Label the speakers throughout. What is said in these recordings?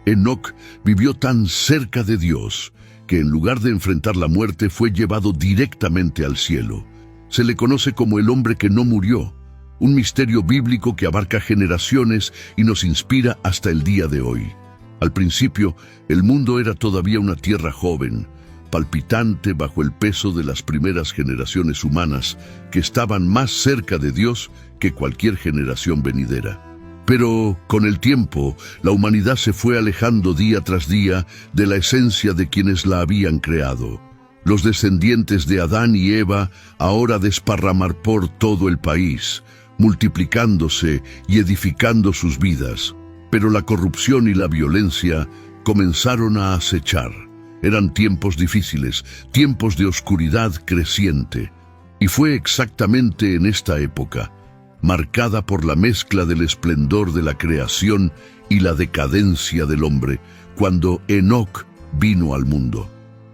Speaker 1: Enoc vivió tan cerca de Dios que en lugar de enfrentar la muerte fue llevado directamente al cielo. Se le conoce como el hombre que no murió, un misterio bíblico que abarca generaciones y nos inspira hasta el día de hoy. Al principio, el mundo era todavía una tierra joven, palpitante bajo el peso de las primeras generaciones humanas que estaban más cerca de Dios que cualquier generación venidera. Pero con el tiempo, la humanidad se fue alejando día tras día de la esencia de quienes la habían creado. Los descendientes de Adán y Eva ahora desparramar por todo el país, multiplicándose y edificando sus vidas. Pero la corrupción y la violencia comenzaron a acechar. Eran tiempos difíciles, tiempos de oscuridad creciente. Y fue exactamente en esta época, marcada por la mezcla del esplendor de la creación y la decadencia del hombre, cuando Enoc vino al mundo.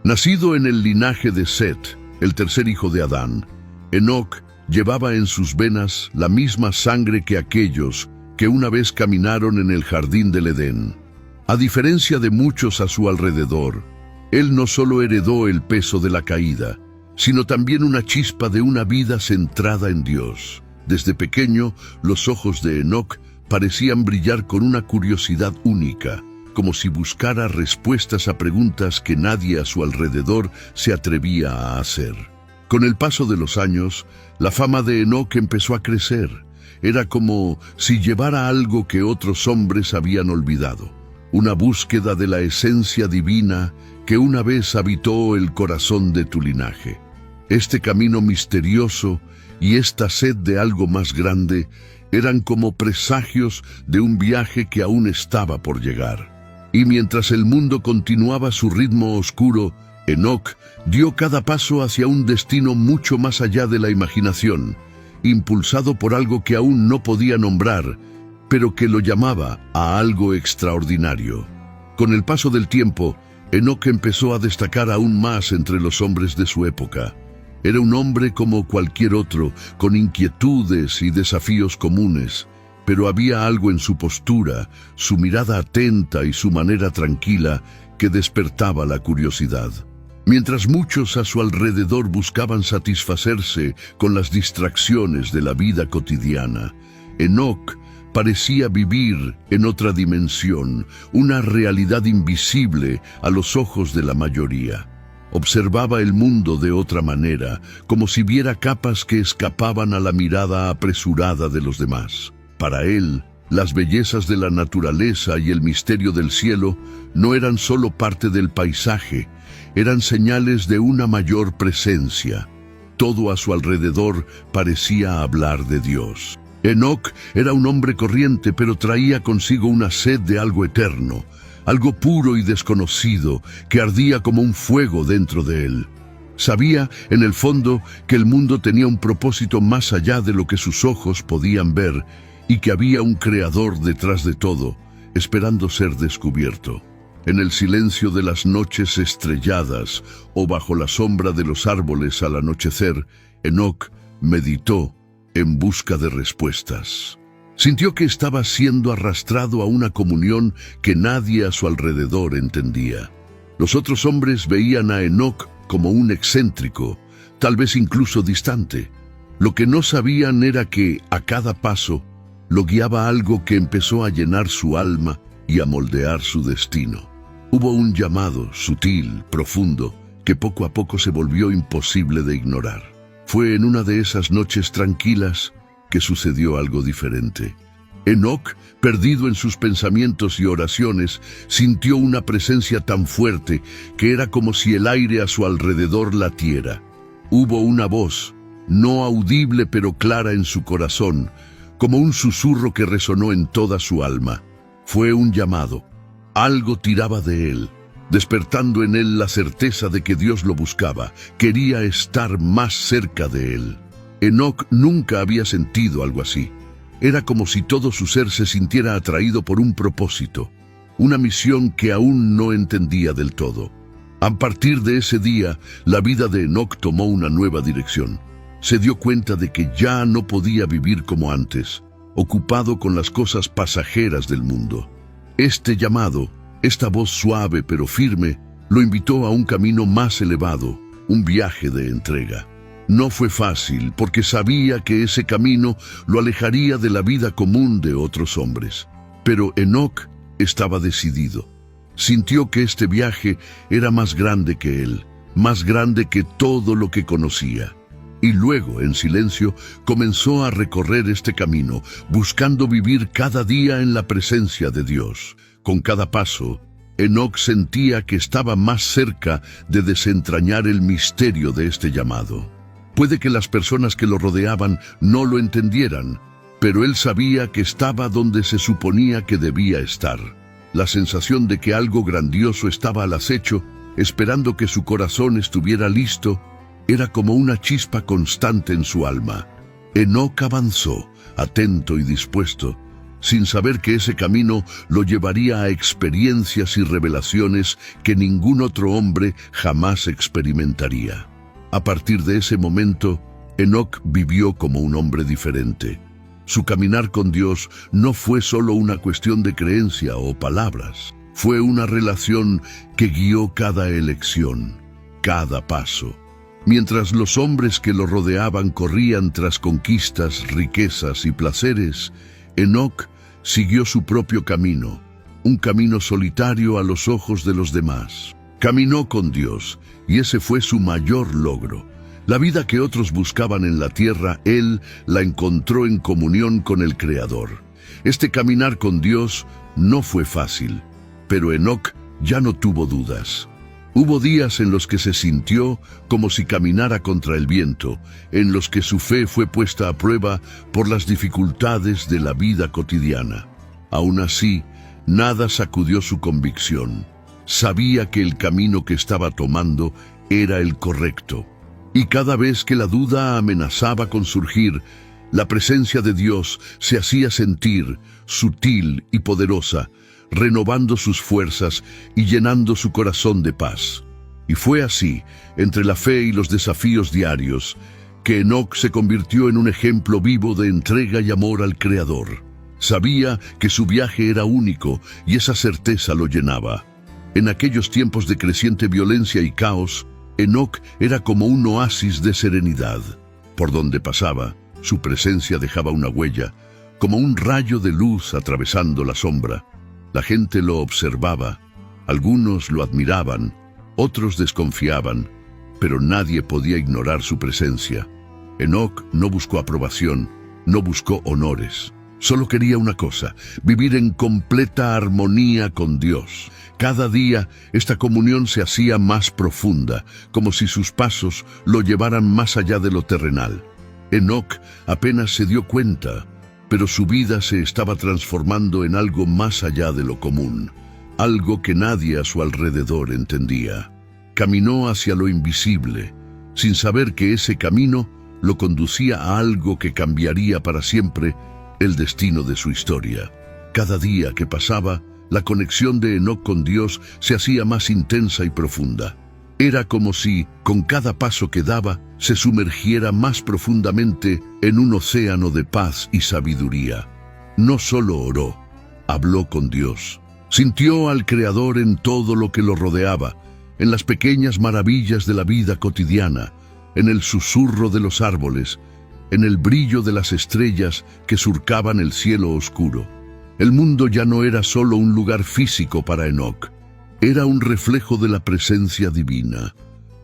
Speaker 1: Nacido en el linaje de Set, el tercer hijo de Adán, Enoc llevaba en sus venas la misma sangre que aquellos que una vez caminaron en el jardín del Edén. A diferencia de muchos a su alrededor, él no solo heredó el peso de la caída, sino también una chispa de una vida centrada en Dios. Desde pequeño, los ojos de Enoc parecían brillar con una curiosidad única, como si buscara respuestas a preguntas que nadie a su alrededor se atrevía a hacer. Con el paso de los años, la fama de Enoc empezó a crecer. Era como si llevara algo que otros hombres habían olvidado, una búsqueda de la esencia divina que una vez habitó el corazón de tu linaje. Este camino misterioso y esta sed de algo más grande eran como presagios de un viaje que aún estaba por llegar. Y mientras el mundo continuaba su ritmo oscuro, Enoc dio cada paso hacia un destino mucho más allá de la imaginación, impulsado por algo que aún no podía nombrar, pero que lo llamaba a algo extraordinario. Con el paso del tiempo, Enoc empezó a destacar aún más entre los hombres de su época. Era un hombre como cualquier otro, con inquietudes y desafíos comunes, pero había algo en su postura, su mirada atenta y su manera tranquila que despertaba la curiosidad. Mientras muchos a su alrededor buscaban satisfacerse con las distracciones de la vida cotidiana, Enoc parecía vivir en otra dimensión, una realidad invisible a los ojos de la mayoría. Observaba el mundo de otra manera, como si viera capas que escapaban a la mirada apresurada de los demás. Para él, las bellezas de la naturaleza y el misterio del cielo no eran solo parte del paisaje, eran señales de una mayor presencia. Todo a su alrededor parecía hablar de Dios. Enoc era un hombre corriente, pero traía consigo una sed de algo eterno, algo puro y desconocido que ardía como un fuego dentro de él. Sabía, en el fondo, que el mundo tenía un propósito más allá de lo que sus ojos podían ver y que había un creador detrás de todo, esperando ser descubierto. En el silencio de las noches estrelladas o bajo la sombra de los árboles al anochecer, Enoc meditó en busca de respuestas. Sintió que estaba siendo arrastrado a una comunión que nadie a su alrededor entendía. Los otros hombres veían a Enoc como un excéntrico, tal vez incluso distante. Lo que no sabían era que, a cada paso, lo guiaba algo que empezó a llenar su alma y a moldear su destino. Hubo un llamado sutil, profundo, que poco a poco se volvió imposible de ignorar. Fue en una de esas noches tranquilas que sucedió algo diferente. Enoc, perdido en sus pensamientos y oraciones, sintió una presencia tan fuerte que era como si el aire a su alrededor latiera. Hubo una voz, no audible pero clara en su corazón, como un susurro que resonó en toda su alma. Fue un llamado. Algo tiraba de él, despertando en él la certeza de que Dios lo buscaba, quería estar más cerca de él. Enoc nunca había sentido algo así. Era como si todo su ser se sintiera atraído por un propósito, una misión que aún no entendía del todo. A partir de ese día, la vida de Enoc tomó una nueva dirección. Se dio cuenta de que ya no podía vivir como antes, ocupado con las cosas pasajeras del mundo. Este llamado, Esta voz suave pero firme lo invitó a un camino más elevado, un viaje de entrega. No fue fácil, porque sabía que ese camino lo alejaría de la vida común de otros hombres. Pero Enoc estaba decidido. Sintió que este viaje era más grande que él, más grande que todo lo que conocía. Y luego, en silencio, comenzó a recorrer este camino, buscando vivir cada día en la presencia de Dios. Con cada paso, Enoc sentía que estaba más cerca de desentrañar el misterio de este llamado. Puede que las personas que lo rodeaban no lo entendieran, pero él sabía que estaba donde se suponía que debía estar. La sensación de que algo grandioso estaba al acecho, esperando que su corazón estuviera listo, era como una chispa constante en su alma. Enoc avanzó, atento y dispuesto, sin saber que ese camino lo llevaría a experiencias y revelaciones que ningún otro hombre jamás experimentaría. A partir de ese momento, Enoc vivió como un hombre diferente. Su caminar con Dios no fue solo una cuestión de creencia o palabras. Fue una relación que guió cada elección, cada paso. Mientras los hombres que lo rodeaban corrían tras conquistas, riquezas y placeres, Enoc siguió su propio camino, un camino solitario a los ojos de los demás. Caminó con Dios, y ese fue su mayor logro. La vida que otros buscaban en la tierra, él la encontró en comunión con el Creador. Este caminar con Dios no fue fácil, pero Enoc ya no tuvo dudas. Hubo días en los que se sintió como si caminara contra el viento, en los que su fe fue puesta a prueba por las dificultades de la vida cotidiana. Aún así, nada sacudió su convicción. Sabía que el camino que estaba tomando era el correcto. Y cada vez que la duda amenazaba con surgir, la presencia de Dios se hacía sentir, sutil y poderosa, renovando sus fuerzas y llenando su corazón de paz. Y fue así, entre la fe y los desafíos diarios, que Enoc se convirtió en un ejemplo vivo de entrega y amor al Creador. Sabía que su viaje era único y esa certeza lo llenaba. En aquellos tiempos de creciente violencia y caos, Enoc era como un oasis de serenidad. Por donde pasaba, su presencia dejaba una huella, como un rayo de luz atravesando la sombra. La gente lo observaba, algunos lo admiraban, otros desconfiaban, pero nadie podía ignorar su presencia. Enoc no buscó aprobación, no buscó honores. Solo quería una cosa: vivir en completa armonía con Dios. Cada día esta comunión se hacía más profunda, como si sus pasos lo llevaran más allá de lo terrenal. Enoc apenas se dio cuenta, pero su vida se estaba transformando en algo más allá de lo común, algo que nadie a su alrededor entendía. Caminó hacia lo invisible, sin saber que ese camino lo conducía a algo que cambiaría para siempre el destino de su historia. Cada día que pasaba, la conexión de Enoc con Dios se hacía más intensa y profunda. Era como si, con cada paso que daba, se sumergiera más profundamente en un océano de paz y sabiduría. No solo oró, habló con Dios. Sintió al Creador en todo lo que lo rodeaba, en las pequeñas maravillas de la vida cotidiana, en el susurro de los árboles, en el brillo de las estrellas que surcaban el cielo oscuro. El mundo ya no era solo un lugar físico para Enoc, era un reflejo de la presencia divina.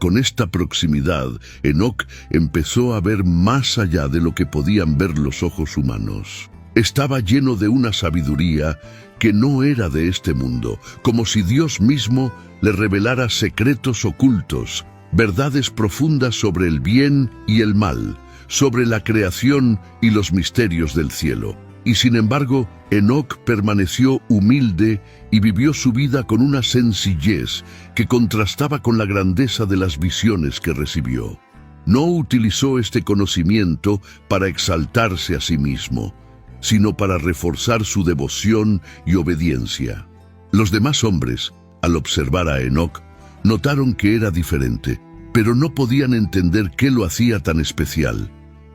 Speaker 1: Con esta proximidad, Enoc empezó a ver más allá de lo que podían ver los ojos humanos. Estaba lleno de una sabiduría que no era de este mundo, como si Dios mismo le revelara secretos ocultos, verdades profundas sobre el bien y el mal, sobre la creación y los misterios del cielo. Y sin embargo, Enoc permaneció humilde y vivió su vida con una sencillez que contrastaba con la grandeza de las visiones que recibió. No utilizó este conocimiento para exaltarse a sí mismo, sino para reforzar su devoción y obediencia. Los demás hombres, al observar a Enoc, notaron que era diferente, pero no podían entender qué lo hacía tan especial.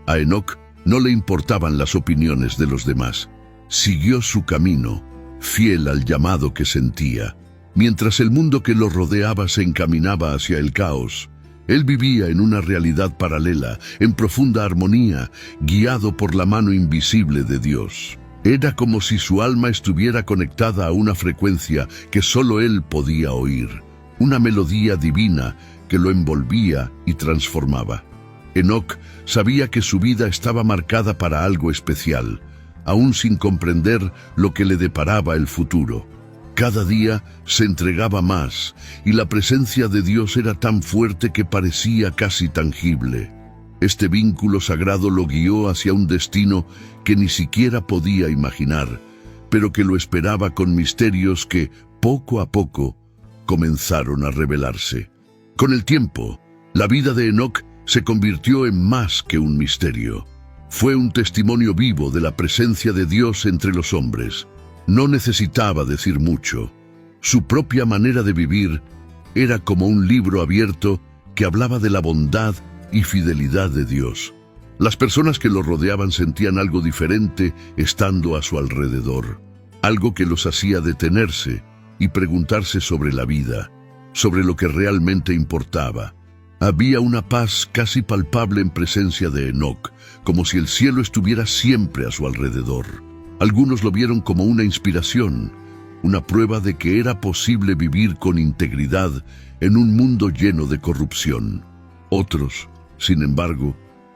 Speaker 1: A Enoc no le importaban las opiniones de los demás. Siguió su camino, fiel al llamado que sentía. Mientras el mundo que lo rodeaba se encaminaba hacia el caos, él vivía en una realidad paralela, en profunda armonía, guiado por la mano invisible de Dios. Era como si su alma estuviera conectada a una frecuencia que solo él podía oír, una melodía divina que lo envolvía y transformaba. Enoc sabía que su vida estaba marcada para algo especial, aún sin comprender lo que le deparaba el futuro. Cada día se entregaba más, y la presencia de Dios era tan fuerte que parecía casi tangible. Este vínculo sagrado lo guió hacia un destino que ni siquiera podía imaginar, pero que lo esperaba con misterios que, poco a poco, comenzaron a revelarse. Con el tiempo, la vida de Enoc se convirtió en más que un misterio. Fue un testimonio vivo de la presencia de Dios entre los hombres. No necesitaba decir mucho. Su propia manera de vivir era como un libro abierto que hablaba de la bondad y fidelidad de Dios. Las personas que lo rodeaban sentían algo diferente estando a su alrededor, algo que los hacía detenerse y preguntarse sobre la vida, sobre lo que realmente importaba. Había una paz casi palpable en presencia de Enoc, como si el cielo estuviera siempre a su alrededor. Algunos lo vieron como una inspiración, una prueba de que era posible vivir con integridad en un mundo lleno de corrupción. Otros, sin embargo,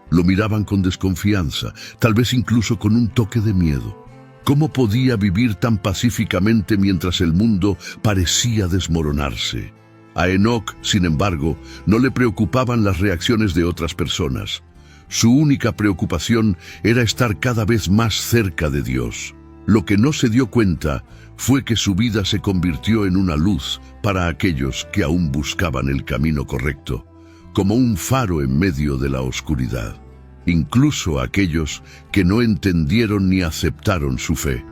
Speaker 1: lo miraban con desconfianza, tal vez incluso con un toque de miedo. ¿Cómo podía vivir tan pacíficamente mientras el mundo parecía desmoronarse? A Enoc, sin embargo, no le preocupaban las reacciones de otras personas. Su única preocupación era estar cada vez más cerca de Dios. Lo que no se dio cuenta fue que su vida se convirtió en una luz para aquellos que aún buscaban el camino correcto, como un faro en medio de la oscuridad. Incluso aquellos que no entendieron ni aceptaron su fe,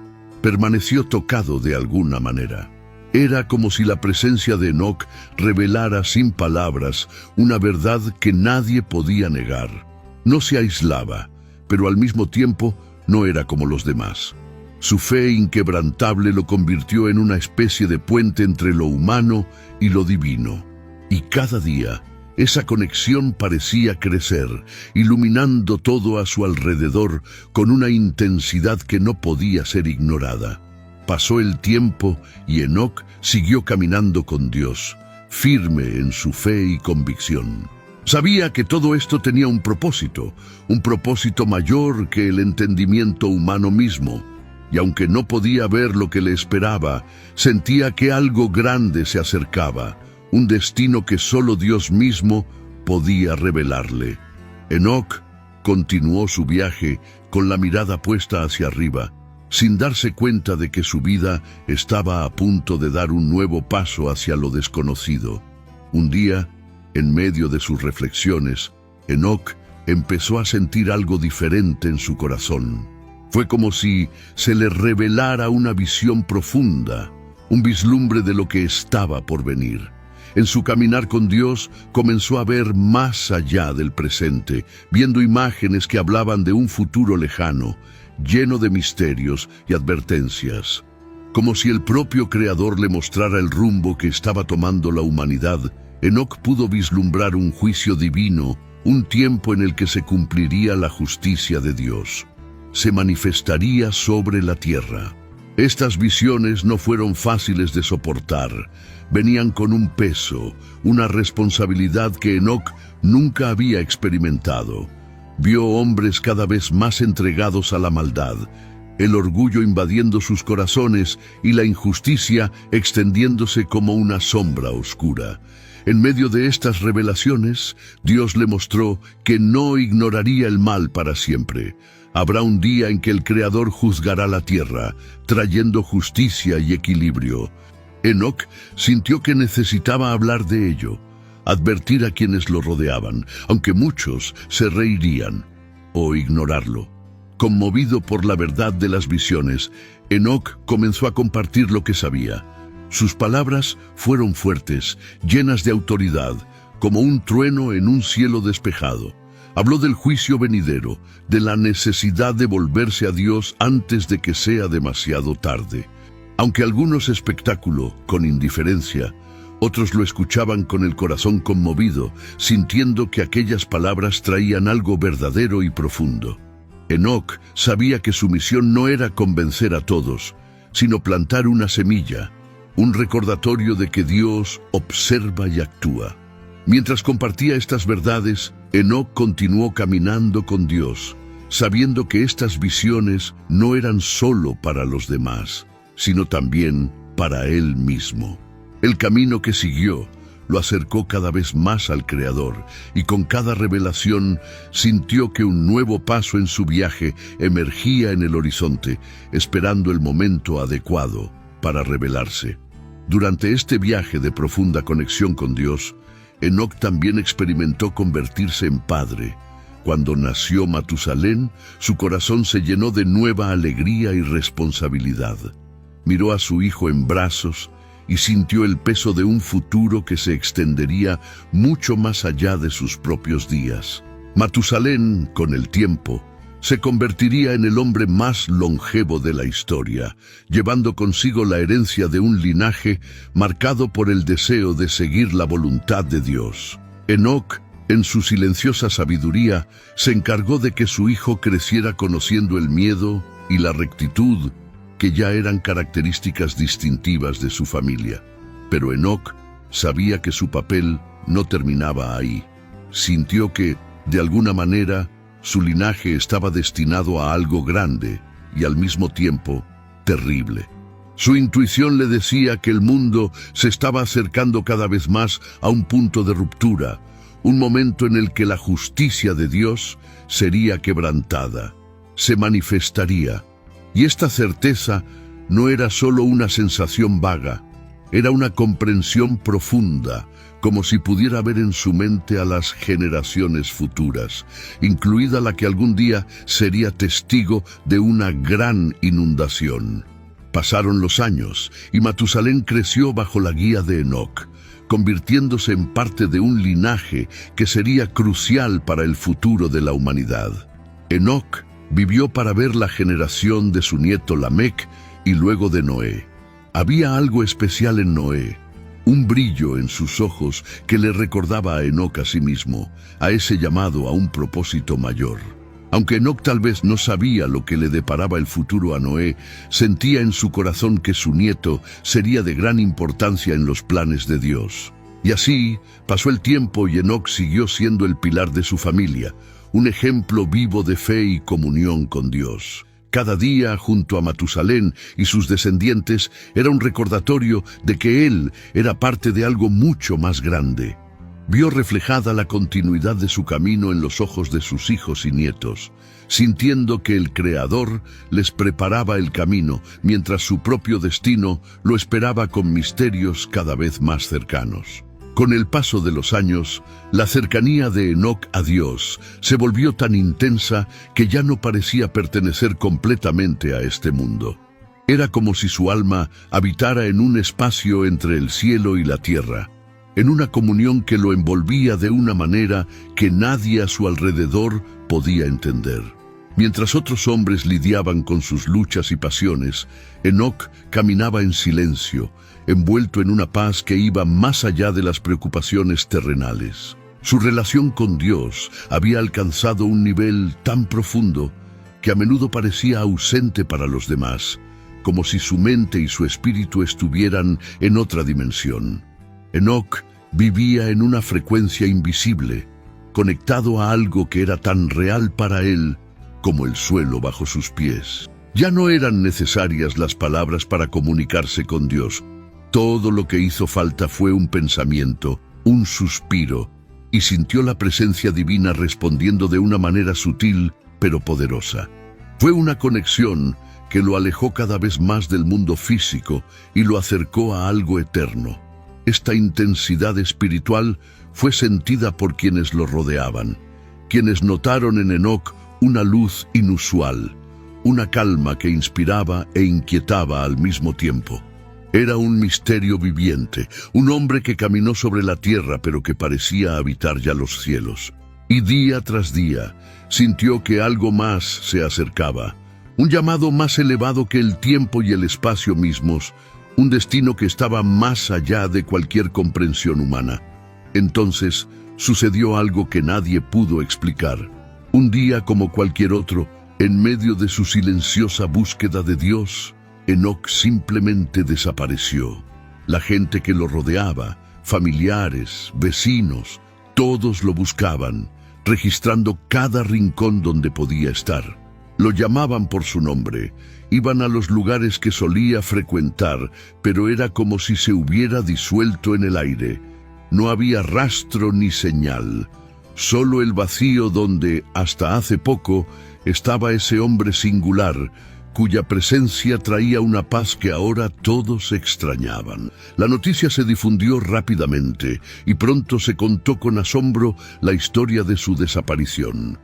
Speaker 1: permaneció tocado de alguna manera. Era como si la presencia de Enoc revelara sin palabras una verdad que nadie podía negar. No se aislaba, pero al mismo tiempo no era como los demás. Su fe inquebrantable lo convirtió en una especie de puente entre lo humano y lo divino. Y cada día, esa conexión parecía crecer, iluminando todo a su alrededor con una intensidad que no podía ser ignorada. Pasó el tiempo y Enoc siguió caminando con Dios, firme en su fe y convicción. Sabía que todo esto tenía un propósito mayor que el entendimiento humano mismo, y aunque no podía ver lo que le esperaba, sentía que algo grande se acercaba, un destino que solo Dios mismo podía revelarle. Enoc continuó su viaje con la mirada puesta hacia arriba, sin darse cuenta de que su vida estaba a punto de dar un nuevo paso hacia lo desconocido. Un día, en medio de sus reflexiones, Enoc empezó a sentir algo diferente en su corazón. Fue como si se le revelara una visión profunda, un vislumbre de lo que estaba por venir. En su caminar con Dios comenzó a ver más allá del presente, viendo imágenes que hablaban de un futuro lejano, lleno de misterios y advertencias. Como si el propio Creador le mostrara el rumbo que estaba tomando la humanidad, Enoc pudo vislumbrar un juicio divino, un tiempo en el que se cumpliría la justicia de Dios. Se manifestaría sobre la tierra. Estas visiones no fueron fáciles de soportar. Venían con un peso, una responsabilidad que Enoc nunca había experimentado. Vio hombres cada vez más entregados a la maldad, el orgullo invadiendo sus corazones y la injusticia extendiéndose como una sombra oscura. En medio de estas revelaciones, Dios le mostró que no ignoraría el mal para siempre. Habrá un día en que el Creador juzgará la tierra, trayendo justicia y equilibrio. Enoc sintió que necesitaba hablar de ello, advertir a quienes lo rodeaban, aunque muchos se reirían, o ignorarlo. Conmovido por la verdad de las visiones, Enoc comenzó a compartir lo que sabía. Sus palabras fueron fuertes, llenas de autoridad, como un trueno en un cielo despejado. Habló del juicio venidero, de la necesidad de volverse a Dios antes de que sea demasiado tarde. Aunque algunos espectáculo con indiferencia, otros lo escuchaban con el corazón conmovido, sintiendo que aquellas palabras traían algo verdadero y profundo. Enoc sabía que su misión no era convencer a todos, sino plantar una semilla, un recordatorio de que Dios observa y actúa. Mientras compartía estas verdades, Enoc continuó caminando con Dios, sabiendo que estas visiones no eran solo para los demás, sino también para él mismo. El camino que siguió lo acercó cada vez más al Creador, y con cada revelación sintió que un nuevo paso en su viaje emergía en el horizonte, esperando el momento adecuado para revelarse. Durante este viaje de profunda conexión con Dios, Enoc también experimentó convertirse en padre. Cuando nació Matusalén, su corazón se llenó de nueva alegría y responsabilidad. Miró a su hijo en brazos y sintió el peso de un futuro que se extendería mucho más allá de sus propios días. Matusalén, con el tiempo, se convertiría en el hombre más longevo de la historia, llevando consigo la herencia de un linaje marcado por el deseo de seguir la voluntad de Dios. Enoc, en su silenciosa sabiduría, se encargó de que su hijo creciera conociendo el miedo y la rectitud, que ya eran características distintivas de su familia. Pero Enoc sabía que su papel no terminaba ahí. Sintió que, de alguna manera, su linaje estaba destinado a algo grande y al mismo tiempo terrible. Su intuición le decía que el mundo se estaba acercando cada vez más a un punto de ruptura, un momento en el que la justicia de Dios sería quebrantada, se manifestaría. Y esta certeza no era solo una sensación vaga, era una comprensión profunda, como si pudiera ver en su mente a las generaciones futuras, incluida la que algún día sería testigo de una gran inundación. Pasaron los años y Matusalén creció bajo la guía de Enoc, convirtiéndose en parte de un linaje que sería crucial para el futuro de la humanidad. Enoc vivió para ver la generación de su nieto Lamec y luego de Noé. Había algo especial en Noé, un brillo en sus ojos que le recordaba a Enoc a sí mismo, a ese llamado a un propósito mayor. Aunque Enoc tal vez no sabía lo que le deparaba el futuro a Noé, sentía en su corazón que su nieto sería de gran importancia en los planes de Dios. Y así pasó el tiempo y Enoc siguió siendo el pilar de su familia, un ejemplo vivo de fe y comunión con Dios. Cada día, junto a Matusalén y sus descendientes, era un recordatorio de que él era parte de algo mucho más grande. Vio reflejada la continuidad de su camino en los ojos de sus hijos y nietos, sintiendo que el Creador les preparaba el camino, mientras su propio destino lo esperaba con misterios cada vez más cercanos. Con el paso de los años, la cercanía de Enoc a Dios se volvió tan intensa que ya no parecía pertenecer completamente a este mundo. Era como si su alma habitara en un espacio entre el cielo y la tierra, en una comunión que lo envolvía de una manera que nadie a su alrededor podía entender. Mientras otros hombres lidiaban con sus luchas y pasiones, Enoc caminaba en silencio, envuelto en una paz que iba más allá de las preocupaciones terrenales. Su relación con Dios había alcanzado un nivel tan profundo que a menudo parecía ausente para los demás, como si su mente y su espíritu estuvieran en otra dimensión. Enoc vivía en una frecuencia invisible, conectado a algo que era tan real para él como el suelo bajo sus pies. Ya no eran necesarias las palabras para comunicarse con Dios. Todo lo que hizo falta fue un pensamiento, un suspiro, y sintió la presencia divina respondiendo de una manera sutil pero poderosa. Fue una conexión que lo alejó cada vez más del mundo físico y lo acercó a algo eterno. Esta intensidad espiritual fue sentida por quienes lo rodeaban, quienes notaron en Enoc una luz inusual, una calma que inspiraba e inquietaba al mismo tiempo. Era un misterio viviente, un hombre que caminó sobre la tierra pero que parecía habitar ya los cielos. Y día tras día sintió que algo más se acercaba, un llamado más elevado que el tiempo y el espacio mismos, un destino que estaba más allá de cualquier comprensión humana. Entonces sucedió algo que nadie pudo explicar. Un día como cualquier otro, en medio de su silenciosa búsqueda de Dios, Enoc simplemente desapareció. La gente que lo rodeaba, familiares, vecinos, todos lo buscaban, registrando cada rincón donde podía estar. Lo llamaban por su nombre, iban a los lugares que solía frecuentar, pero era como si se hubiera disuelto en el aire. No había rastro ni señal, solo el vacío donde, hasta hace poco, estaba ese hombre singular, cuya presencia traía una paz que ahora todos extrañaban. La noticia se difundió rápidamente y pronto se contó con asombro la historia de su desaparición.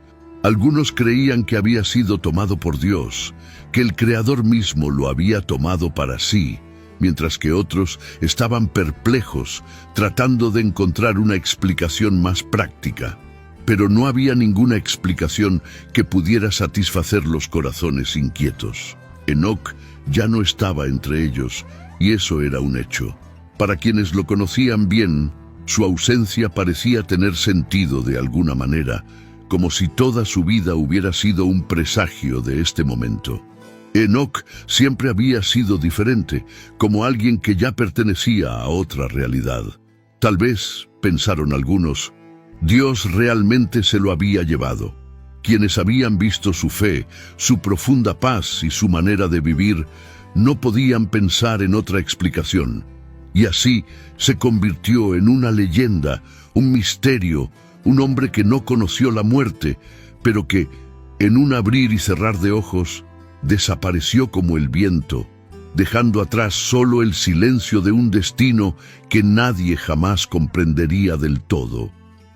Speaker 1: Algunos creían que había sido tomado por Dios, que el Creador mismo lo había tomado para sí, mientras que otros estaban perplejos, tratando de encontrar una explicación más práctica. Pero no había ninguna explicación que pudiera satisfacer los corazones inquietos. Enoc ya no estaba entre ellos, y eso era un hecho. Para quienes lo conocían bien, su ausencia parecía tener sentido de alguna manera, como si toda su vida hubiera sido un presagio de este momento. Enoc siempre había sido diferente, como alguien que ya pertenecía a otra realidad. Tal vez, pensaron algunos, Dios realmente se lo había llevado. Quienes habían visto su fe, su profunda paz y su manera de vivir, no podían pensar en otra explicación. Y así se convirtió en una leyenda, un misterio, un hombre que no conoció la muerte, pero que, en un abrir y cerrar de ojos, desapareció como el viento, dejando atrás solo el silencio de un destino que nadie jamás comprendería del todo.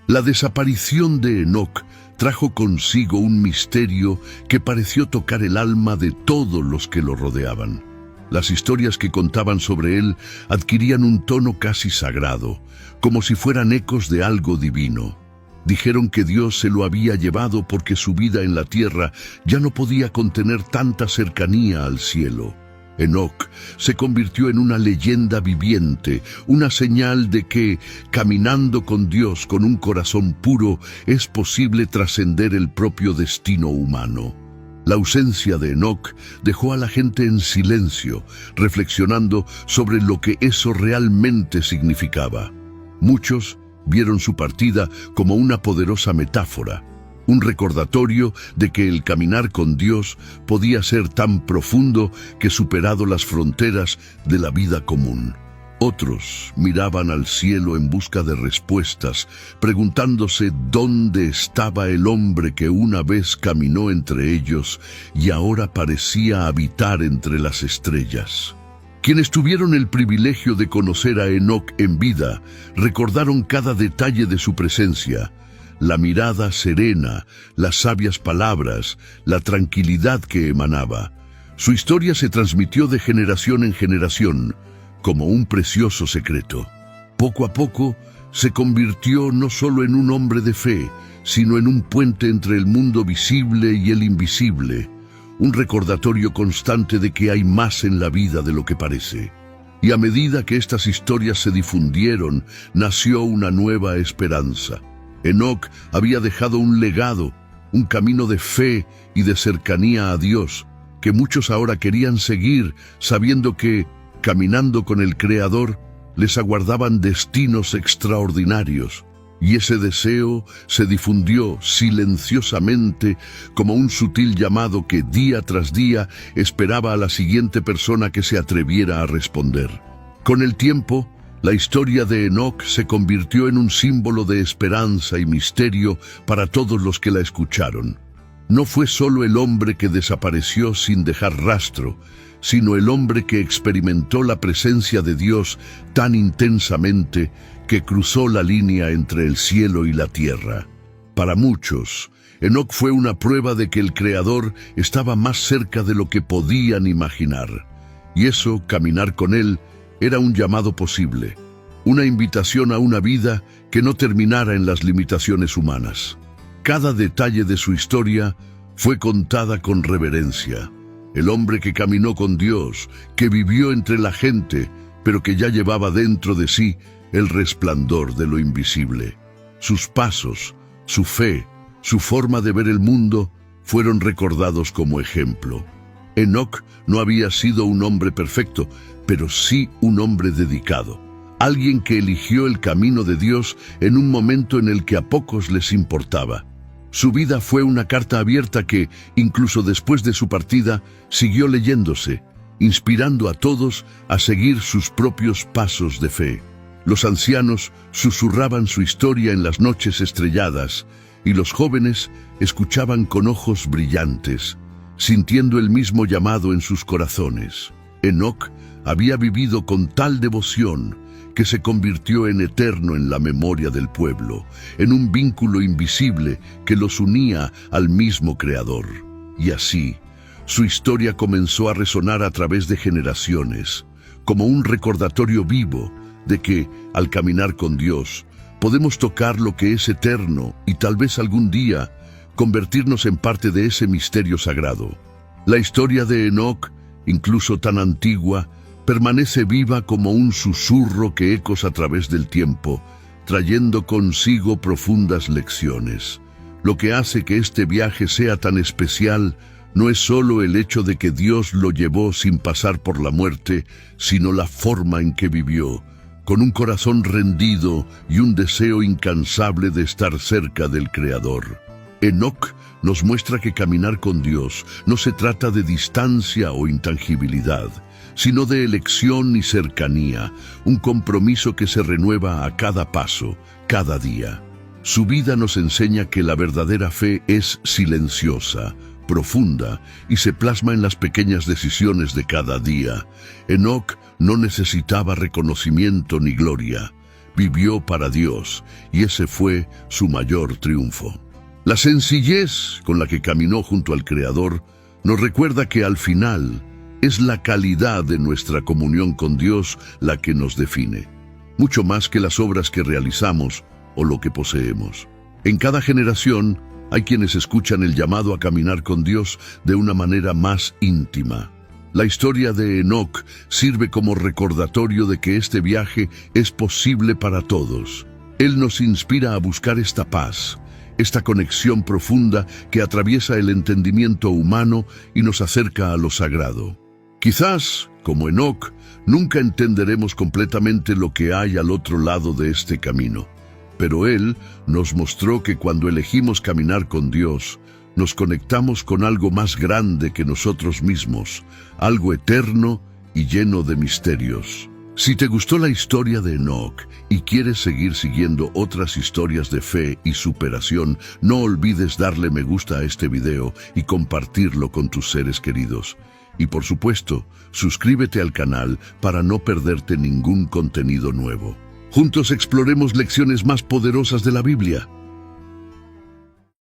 Speaker 1: La desaparición de Enoc trajo consigo un misterio que pareció tocar el alma de todos los que lo rodeaban. Las historias que contaban sobre él adquirían un tono casi sagrado, como si fueran ecos de algo divino. Dijeron que Dios se lo había llevado porque su vida en la tierra ya no podía contener tanta cercanía al cielo. Enoc se convirtió en una leyenda viviente, una señal de que, caminando con Dios con un corazón puro, es posible trascender el propio destino humano. La ausencia de Enoc dejó a la gente en silencio, reflexionando sobre lo que eso realmente significaba. Muchos vieron su partida como una poderosa metáfora, un recordatorio de que el caminar con Dios podía ser tan profundo que superado las fronteras de la vida común. Otros miraban al cielo en busca de respuestas, preguntándose dónde estaba el hombre que una vez caminó entre ellos y ahora parecía habitar entre las estrellas. Quienes tuvieron el privilegio de conocer a Enoc en vida, recordaron cada detalle de su presencia: la mirada serena, las sabias palabras, la tranquilidad que emanaba. Su historia se transmitió de generación en generación, como un precioso secreto. Poco a poco, se convirtió no solo en un hombre de fe, sino en un puente entre el mundo visible y el invisible, un recordatorio constante de que hay más en la vida de lo que parece. Y a medida que estas historias se difundieron, nació una nueva esperanza. Enoc había dejado un legado, un camino de fe y de cercanía a Dios, que muchos ahora querían seguir, sabiendo que, caminando con el Creador, les aguardaban destinos extraordinarios. Y ese deseo se difundió silenciosamente como un sutil llamado que día tras día esperaba a la siguiente persona que se atreviera a responder. Con el tiempo, la historia de Enoc se convirtió en un símbolo de esperanza y misterio para todos los que la escucharon. No fue solo el hombre que desapareció sin dejar rastro, sino el hombre que experimentó la presencia de Dios tan intensamente que cruzó la línea entre el cielo y la tierra. Para muchos, Enoc fue una prueba de que el Creador estaba más cerca de lo que podían imaginar. Y eso, caminar con él, era un llamado posible, una invitación a una vida que no terminara en las limitaciones humanas. Cada detalle de su historia fue contada con reverencia. el hombre que caminó con Dios, que vivió entre la gente, pero que ya llevaba dentro de sí el resplandor de lo invisible. Sus pasos, su fe, su forma de ver el mundo fueron recordados como ejemplo. Enoc no había sido un hombre perfecto, pero sí un hombre dedicado. Alguien que eligió el camino de Dios en un momento en el que a pocos les importaba. Su vida fue una carta abierta que, incluso después de su partida, siguió leyéndose, inspirando a todos a seguir sus propios pasos de fe. Los ancianos susurraban su historia en las noches estrelladas, y los jóvenes escuchaban con ojos brillantes, sintiendo el mismo llamado en sus corazones. Enoc había vivido con tal devoción que se convirtió en eterno en la memoria del pueblo, en un vínculo invisible que los unía al mismo Creador. Y así, su historia comenzó a resonar a través de generaciones, como un recordatorio vivo de que, al caminar con Dios, podemos tocar lo que es eterno y tal vez algún día convertirnos en parte de ese misterio sagrado. La historia de Enoc, incluso tan antigua, permanece viva como un susurro que ecos a través del tiempo, trayendo consigo profundas lecciones. Lo que hace que este viaje sea tan especial no es solo el hecho de que Dios lo llevó sin pasar por la muerte, sino la forma en que vivió, con un corazón rendido y un deseo incansable de estar cerca del Creador. Enoc nos muestra que caminar con Dios no se trata de distancia o intangibilidad, sino de elección y cercanía, un compromiso que se renueva a cada paso, cada día. Su vida nos enseña que la verdadera fe es silenciosa, profunda y se plasma en las pequeñas decisiones de cada día. Enoc no necesitaba reconocimiento ni gloria. Vivió para Dios y ese fue su mayor triunfo. La sencillez con la que caminó junto al Creador nos recuerda que al final es la calidad de nuestra comunión con Dios la que nos define, mucho más que las obras que realizamos o lo que poseemos. En cada generación hay quienes escuchan el llamado a caminar con Dios de una manera más íntima. La historia de Enoc sirve como recordatorio de que este viaje es posible para todos. Él nos inspira a buscar esta paz, esta conexión profunda que atraviesa el entendimiento humano y nos acerca a lo sagrado. Quizás, como Enoc, nunca entenderemos completamente lo que hay al otro lado de este camino, pero Él nos mostró que cuando elegimos caminar con Dios, nos conectamos con algo más grande que nosotros mismos, algo eterno y lleno de misterios. Si te gustó la historia de Enoc y quieres seguir siguiendo otras historias de fe y superación, no olvides darle me gusta a este video y compartirlo con tus seres queridos. Y por supuesto, suscríbete al canal para no perderte ningún contenido nuevo. Juntos exploremos lecciones más poderosas de la Biblia.